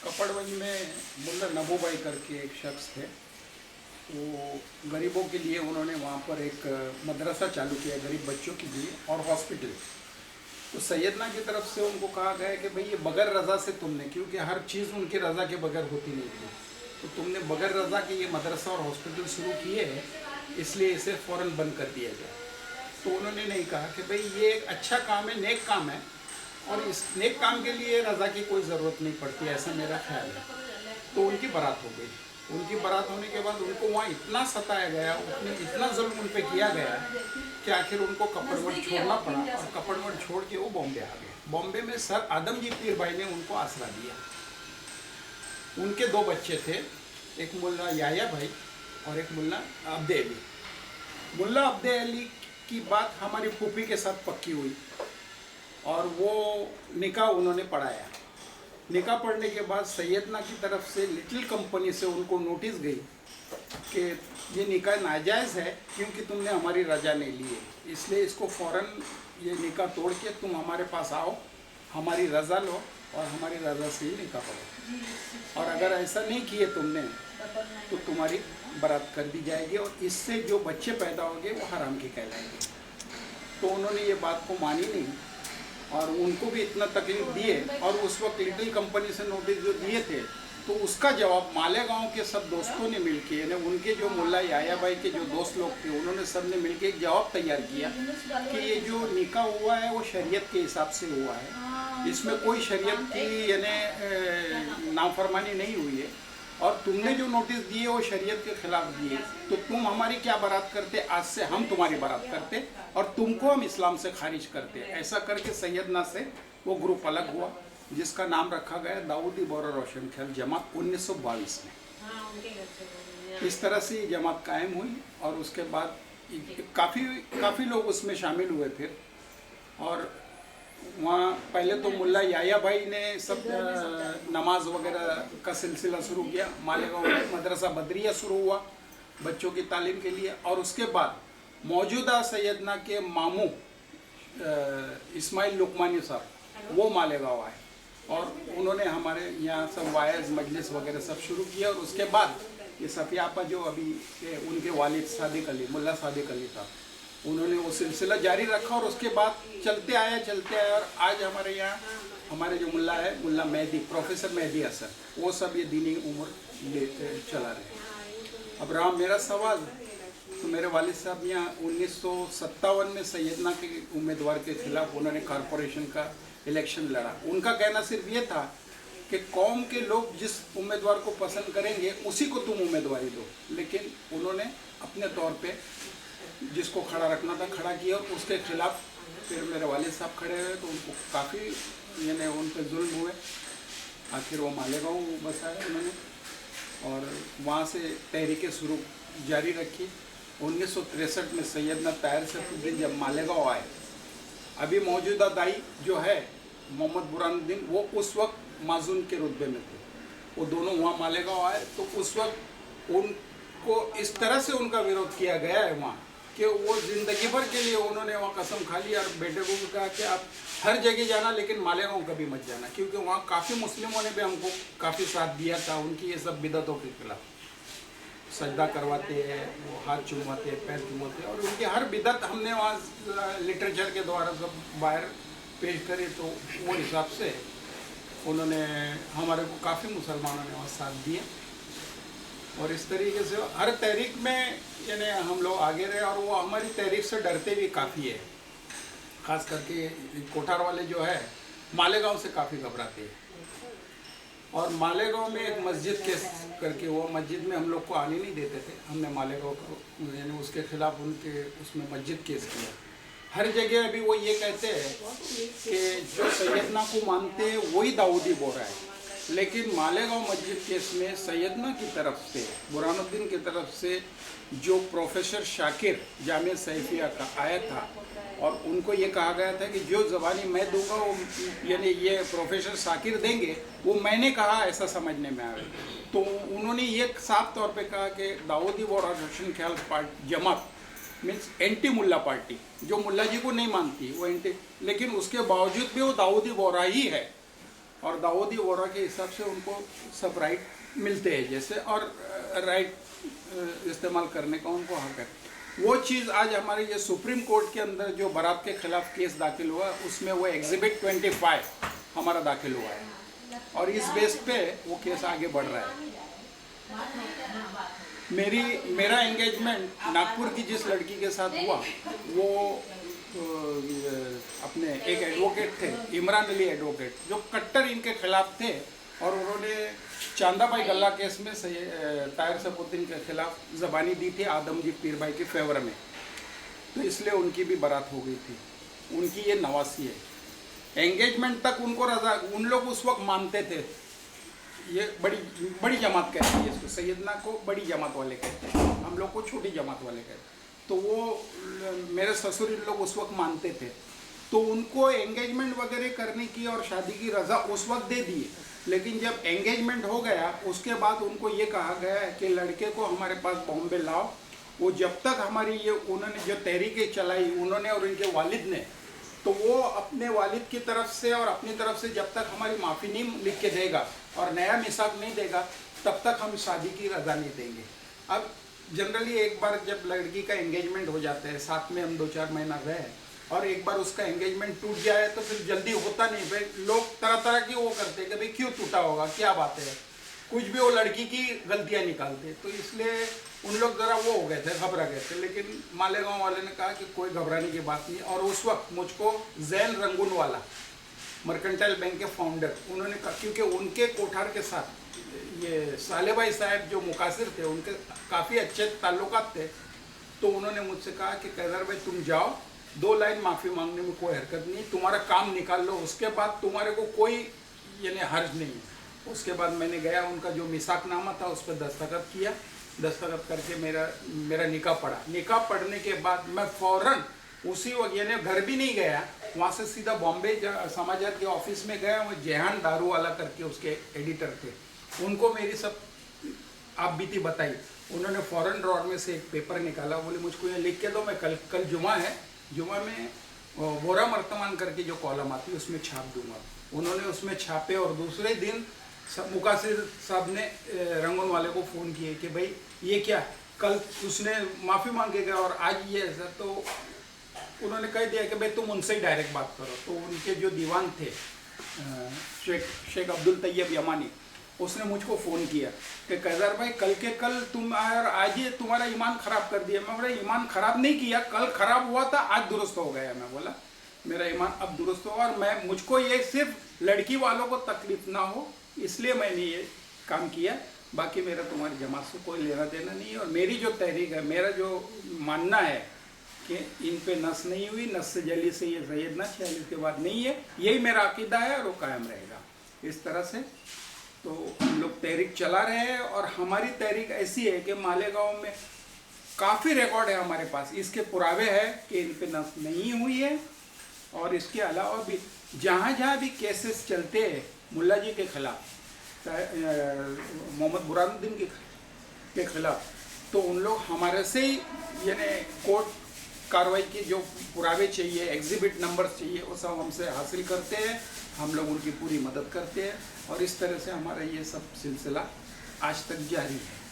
कपड़वंज में मुल्ला नबू भाई करके एक शख्स थे। वो गरीबों के लिए उन्होंने वहाँ पर एक मदरसा चालू किया गरीब बच्चों के लिए और हॉस्पिटल। तो सैयदना की तरफ से उनको कहा गया कि भाई ये बगैर रज़ा से तुमने, क्योंकि हर चीज़ उनकी रज़ा के बगैर होती नहीं थी, तो तुमने बगैर रज़ा के ये मदरसा और हॉस्पिटल शुरू किए हैं, इसलिए इसे फ़ौरन बंद कर दिया जाए। तो उन्होंने नहीं कहा कि भाई ये एक अच्छा काम है, नेक काम है, और इस नेक काम के लिए रज़ा की कोई ज़रूरत नहीं पड़ती, ऐसा मेरा ख्याल है। तो उनकी बारात हो गई। उनकी बारात होने के बाद उनको वहाँ इतना सताया गया, इतना जुल्म उन पर किया गया कि आखिर उनको कपड़वंड छोड़ना पड़ा, और कपड़वंड छोड़ के वो बॉम्बे आ गए। बॉम्बे में सर आदमजी पीर भाई ने उनको आसरा दिया। उनके दो बच्चे थे, एक मुल्ला याया भाई और एक मुल्ला अब्दे अली। मुल्ला अब्दे अली की बात हमारी फूफी के साथ पक्की हुई और वो निकाह उन्होंने पढ़ाया। निकाह पढ़ने के बाद सैयदना की तरफ से लिटिल कंपनी से उनको नोटिस गई कि ये निकाह नाजायज़ है, क्योंकि तुमने हमारी रजा नहीं ली है, इसलिए इसको फ़ौरन ये निकाह तोड़ के तुम हमारे पास आओ, हमारी रज़ा लो और हमारी रज़ा से ही निकाह पढ़ो, और अगर ऐसा नहीं किए तुमने तो तुम्हारी बारात कर दी जाएगी और इससे जो बच्चे पैदा होंगे वो हराम के कहलाएंगे। तो उन्होंने ये बात को मानी नहीं और उनको भी इतना तकलीफ दिए, और उस वक्त लिटिल कंपनी से नोटिस जो दिए थे तो उसका जवाब मालेगांव के सब दोस्तों ने मिलके, यानी उनके जो मुल्ला याया भाई के जो दोस्त लोग थे उन्होंने सब ने मिलके एक जवाब तैयार किया कि ये जो निकाह हुआ है वो शरीयत के हिसाब से हुआ है, इसमें कोई शरीयत की यानी नाफरमानी नहीं हुई है, और तुमने जो नोटिस दिए वो शरीयत के खिलाफ दिए, तो तुम हमारी क्या बारात करते, आज से हम तुम्हारी बारात करते और तुमको हम इस्लाम से खारिज करते। ऐसा करके सैयदना से वो ग्रुप अलग हुआ, जिसका नाम रखा गया दाऊदी बोरा रोशन ख्याल जमात 1922 में। इस तरह से ये जमात कायम हुई और उसके बाद काफ़ी लोग उसमें शामिल हुए फिर। और वहाँ पहले तो मुल्ला याया भाई ने सब नमाज वगैरह का सिलसिला शुरू किया। मालेगांव में मदरसा बदरिया शुरू हुआ बच्चों की तालीम के लिए, और उसके बाद मौजूदा सैयदना के मामू इस्माइल लुकमानी साहब वो मालेगांव आए और उन्होंने हमारे यहाँ सब वायज़ मजलिस वगैरह सब शुरू किया। और उसके बाद ये सफियापा जो अभी उनके वालिद सादिक अली, मुल्ला सादिक अली साहब, उन्होंने वो सिलसिला जारी रखा और उसके बाद चलते आया और आज हमारे यहाँ हमारे जो मुल्ला है, मुल्ला मेहदी, प्रोफेसर मेहदी हसन, वो सब ये दीनी उम्र ले चला रहे हैं। अब रहा मेरा सवाल, तो मेरे वालिद साहब यहाँ 1957 में सैयदना के उम्मीदवार के खिलाफ उन्होंने कॉरपोरेशन का इलेक्शन लड़ा। उनका कहना सिर्फ ये था कि कौम के लोग जिस उम्मीदवार को पसंद करेंगे उसी को तुम उम्मीदवारी दो, लेकिन उन्होंने अपने तौर पे जिसको खड़ा रखना था खड़ा किया, और उसके खिलाफ फिर मेरे वालिद साहब खड़े हुए तो उनको काफ़ी यानी उन पर जुल्म हुए। आखिर वो मालेगांव बसाया उन्होंने और वहाँ से तहरीकें शुरू जारी रखी। 1963 में सैयदना ताहिर सैफुद्दीन जब मालेगांव आए, अभी मौजूदा दाई जो है मोहम्मद बुरहानुद्दीन, वो उस वक्त माजून के रुतबे में थे, वो दोनों वहाँ मालेगांव आए, तो उस वक्त उनको इस तरह से उनका विरोध किया गया है वहाँ कि वो ज़िंदगी भर के लिए उन्होंने वहाँ कसम खा ली और बेटे को भी कहा कि आप हर जगह जाना लेकिन मालेगांव कभी मत जाना, क्योंकि वहाँ काफ़ी मुस्लिमों ने भी हमको काफ़ी साथ दिया था उनकी ये सब बिदतों के खिलाफ। सजदा करवाते हैं, वो हाथ चुमवाते हैं, पैर चुमवाते हैं, और उनकी हर बिदत हमने वहाँ लिटरेचर के द्वारा सब बाहर पेश करे, तो वो हिसाब से उन्होंने हमारे को काफ़ी मुसलमानों ने वहाँ साथ दिया। और इस तरीके से हर तहरीक में यानी हम लोग आगे रहे, और वो हमारी तहरीक से डरते भी काफ़ी है, ख़ास करके कोठार वाले जो है मालेगांव से काफ़ी घबराते हैं। और मालेगांव में एक मस्जिद केस करके, वो मस्जिद में हम लोग को आने नहीं देते थे, हमने मालेगांव को यानी उसके खिलाफ उनके उसमें मस्जिद केस किया। हर जगह अभी वो ये कहते हैं कि जो सैयदना को मानते हैं वही दाऊदी बोरा है, लेकिन मालेगांव मस्जिद केस में सैयदना की तरफ से, बुरहानुद्दीन की तरफ से जो प्रोफेसर शाकिर जामिया सैफिया का आया था, और उनको ये कहा गया था कि जो ज़बानी मैं दूंगा वो यानी ये प्रोफेसर शाकिर देंगे, वो मैंने कहा ऐसा समझने में आया। तो उन्होंने ये साफ तौर पे कहा कि दाऊदी बोरा रोशन ख्याल पार्टी जमात मीन्स एंटी मुल्ला पार्टी, जो मुल्ला जी को नहीं मानती वो एंटी, लेकिन उसके बावजूद भी वो दाऊदी बोरा ही है। और दाऊदी वोरा के हिसाब से उनको सब राइट मिलते हैं जैसे, और राइट इस्तेमाल करने का उनको हक है। वो चीज़ आज हमारे ये सुप्रीम कोर्ट के अंदर जो बारात के खिलाफ केस दाखिल हुआ, उसमें वो एग्जिबिट 25 हमारा दाखिल हुआ है, और इस बेस पे वो केस आगे बढ़ रहा है। मेरा एंगेजमेंट नागपुर की जिस लड़की के साथ हुआ, वो अपने एक एडवोकेट थे, इमरान अली एडवोकेट, जो कट्टर इनके खिलाफ थे, और उन्होंने चांदाबाई गल्ला केस में ताहिर सपुद्दीन के खिलाफ ज़बानी दी थी आदमजीत पीर भाई के फेवर में, तो इसलिए उनकी भी बारात हो गई थी। उनकी ये नवासी है। एंगेजमेंट तक उनको रजा, उन लोग उस वक्त मानते थे, ये बड़ी जमात कहते हैं इसको, सैयदना को बड़ी जमात वाले कहते हैं, हम लोग को छोटी जमात वाले कहते हैं। तो वो मेरे ससुर इन लोग उस वक्त मानते थे, तो उनको एंगेजमेंट वगैरह करने की और शादी की रजा उस वक्त दे दिए। लेकिन जब एंगेजमेंट हो गया, उसके बाद उनको ये कहा गया है कि लड़के को हमारे पास बॉम्बे लाओ। वो जब तक हमारी ये उन्होंने जो तहरीकें चलाई उन्होंने और उनके वालिद ने, तो वो अपने वालिद की तरफ से और अपनी तरफ से जब तक हमारी माफ़ी नहीं लिख के देगा और नया मिसाक नहीं देगा, तब तक हम शादी की रजा नहीं देंगे। अब जनरली एक बार जब लड़की का एंगेजमेंट हो जाता है, साथ में हम 2-4 महीना रहे, और एक बार उसका एंगेजमेंट टूट जाए तो फिर जल्दी होता नहीं। भाई लोग तरह तरह की वो करते हैं कि भाई क्यों टूटा होगा, क्या बात है, कुछ भी वो लड़की की गलतियां निकालते। तो इसलिए उन लोग ज़रा वो हो गए थे, घबरा गए थे। लेकिन मालेगांव वाले ने कहा कि कोई घबराने की बात नहीं। और उस वक्त मुझको जैन रंगूनवाला, मर्केंटाइल बैंक के फाउंडर, उन्होंने कहा, क्योंकि उनके कोठार के साथ ये सालेभाई साहब जो मुकासिर थे, उनके काफ़ी अच्छे ताल्लुकात थे, तो उन्होंने मुझसे कहा कि कैदर भाई तुम जाओ, 2 लाइन माफ़ी मांगने में कोई हरकत नहीं, तुम्हारा काम निकाल लो, उसके बाद तुम्हारे को कोई यानी हर्ज नहीं है। उसके बाद मैंने गया, उनका जो मिसाकनामा था उस पर दस्तखत किया, दस्तखत करके मेरा निकाह पड़ा। निकाह पढ़ने के बाद मैं फ़ौरन उसी वक्त यानी घर भी नहीं गया, वहाँ से सीधा बॉम्बे समाचार के ऑफिस में गया। वो जेहान दारूवाला करके उसके एडिटर थे, उनको मेरी सब आप बीती बताई। उन्होंने फ़ौरन ड्रॉर में से एक पेपर निकाला, बोले मुझको ये लिख के दो, मैं कल जुमा है, जुमा में वोरा मर्तमान करके जो कॉलम आती है उसमें छाप दूंगा। उन्होंने उसमें छापे, और दूसरे दिन मुकासिर साहब ने रंगून वाले को फ़ोन किए कि भाई ये क्या, कल उसने माफ़ी मांगेगा और आज ये ऐसा। तो उन्होंने कह दिया कि भाई तुम उनसे ही डायरेक्ट बात करो। तो उनके जो दीवान थे शेख अब्दुल तैयब यमानी, उसने मुझको फ़ोन किया कि कैदर भाई कल के कल तुम आए और आज ये तुम्हारा ईमान ख़राब कर दिया। मैं बोला ईमान ख़राब नहीं किया, कल ख़राब हुआ था, आज दुरुस्त हो गया। मैं बोला मेरा ईमान अब दुरुस्त होगा, और मुझको ये सिर्फ लड़की वालों को तकलीफ ना हो इसलिए मैंने ये काम किया, बाकी मेरा तुम्हारी जमात से कोई लेना देना नहीं है। और मेरी जो तहरीक है, मेरा जो मानना है कि इन पे नस नहीं हुई, नस से जली से ये सैयदना 46 के बाद नहीं है, यही मेरा अकीदा है और वो कायम रहेगा। इस तरह से तो हम लोग तहरीक चला रहे हैं, और हमारी तहरीक ऐसी है कि मालेगांव में काफ़ी रिकॉर्ड है हमारे पास, इसके पुरावे हैं कि इन पे नस नहीं हुई है। और इसके अलावा भी जहाँ भी केसेस चलते हैं मुल्ला जी के खिलाफ, मोहम्मद बुरहानुद्दीन के खिलाफ, तो उन लोग हमारे से ही यानी कोर्ट कार्रवाई के जो पुरावे चाहिए, एग्जिबिट नंबर्स चाहिए, वो सब हमसे हासिल करते हैं। हम लोग उनकी पूरी मदद करते हैं, और इस तरह से हमारा ये सब सिलसिला आज तक जारी है।